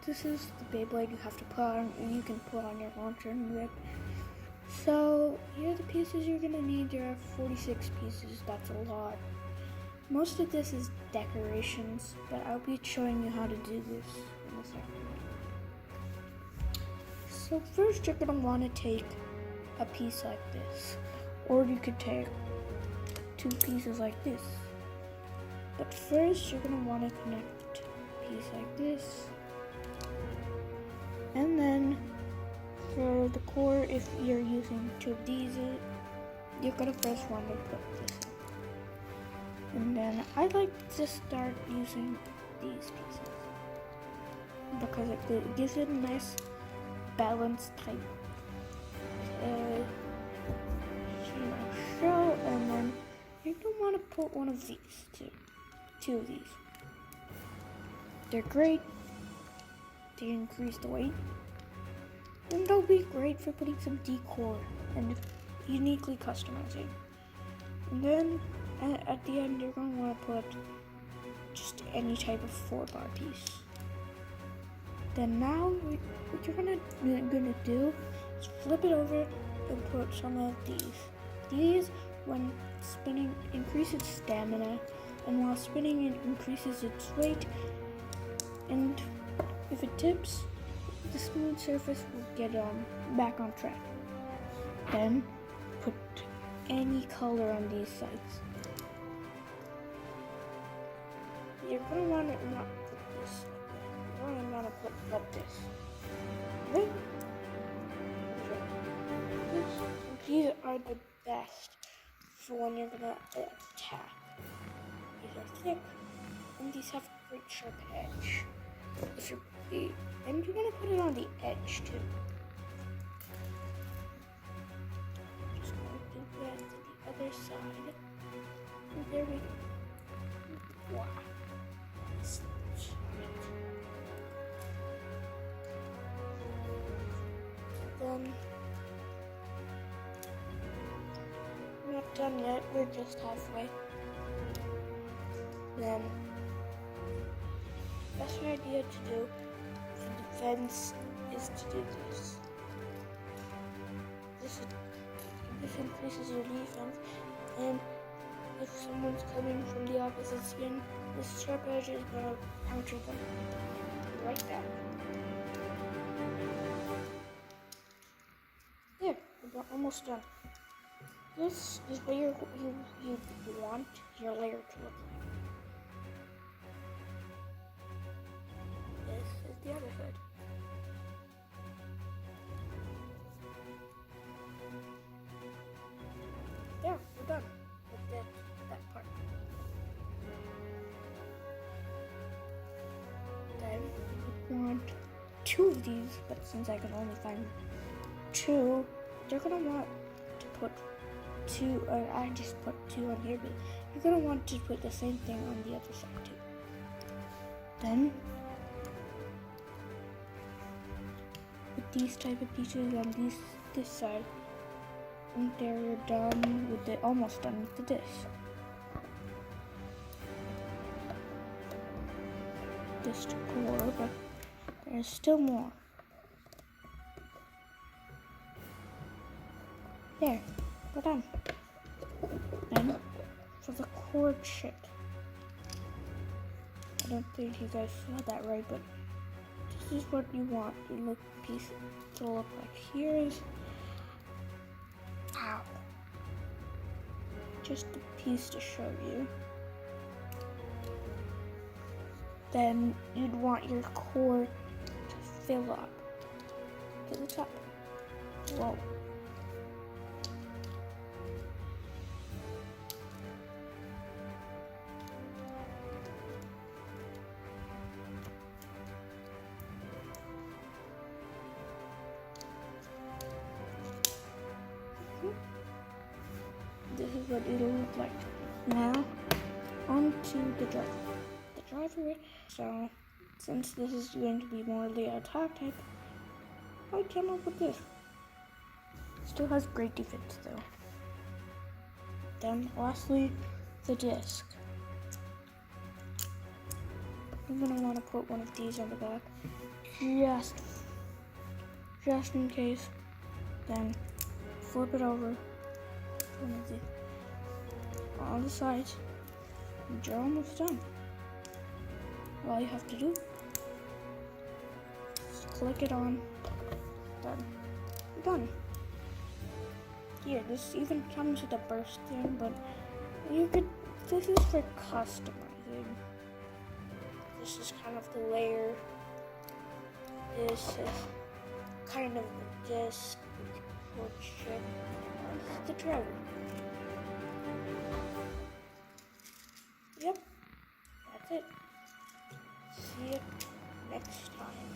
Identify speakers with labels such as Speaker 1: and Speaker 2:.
Speaker 1: this is the Beyblade you have to put on, you can put on your launcher and whip. So here are the pieces you're gonna need. There are 46 pieces, that's a lot. Most of this is decorations, but I'll be showing you how to do this in a second. So first you're gonna wanna take a piece like this, or you could take 2 pieces like this. But first you're gonna wanna connect a piece like this. And then for the core, if you're using 2 of these, you're gonna first want to put this in. And then I like to start using these pieces because it gives it a nice balanced type show. And then you're gonna want to put one of these, 2 of these. They're great. They increase the weight. And they'll be great for putting some decor and uniquely customizing. And then at the end, you're going to want to put just any type of 4-bar piece. Then now, what you're gonna do is flip it over and put some of these. These, when spinning, increase its stamina, and while spinning, it increases its weight. And if it tips, the smooth surface will get back on track. Then put any color on these sides. You're gonna want to not put this like that. You're gonna want to put like this. Okay? These are the best for when you're gonna attack. These are thick, and these have a great sharp edge. And you're gonna put it on the edge too. Just gonna do that to the other side. And there we go. Wow. Then we're not done yet, we're just halfway. Then best idea to do for defense is to do this. This increases your defense, and if someone's coming from the opposite spin, this sharp edge is gonna puncture them right back. There, we're almost done. This is what you want your layer to look like. This is the other side. There, we're done with that part. Then we want 2 of these, but since I can only find 2, you're gonna want to put 2, I just put 2 on here, but you're gonna want to put the same thing on the other side too. Then put these type of pieces on this side. And there you're done with it, almost done with the disc. This to core, but there's still more. There, we're done. Then for the cord shit. I don't think you guys saw that right, but this is what you want your piece to look like. Here's just a piece to show you. Then you'd want your core to fill up to the top. Whoa. This is what it'll look like. Now, onto the driver. The driver, so since this is going to be more the attack type, I came up with this. Still has great defense though. Then lastly, the disc. I'm gonna want to put one of these on the back, just in case. Then flip it over, one of the on the sides, and you're almost done. All you have to do is click it on. Done. Done. Here, this even comes with a burst thing, but you could. This is for customizing. This is kind of the layer. This is kind of the disc, which is the driver. Yep, that's it. See you next time.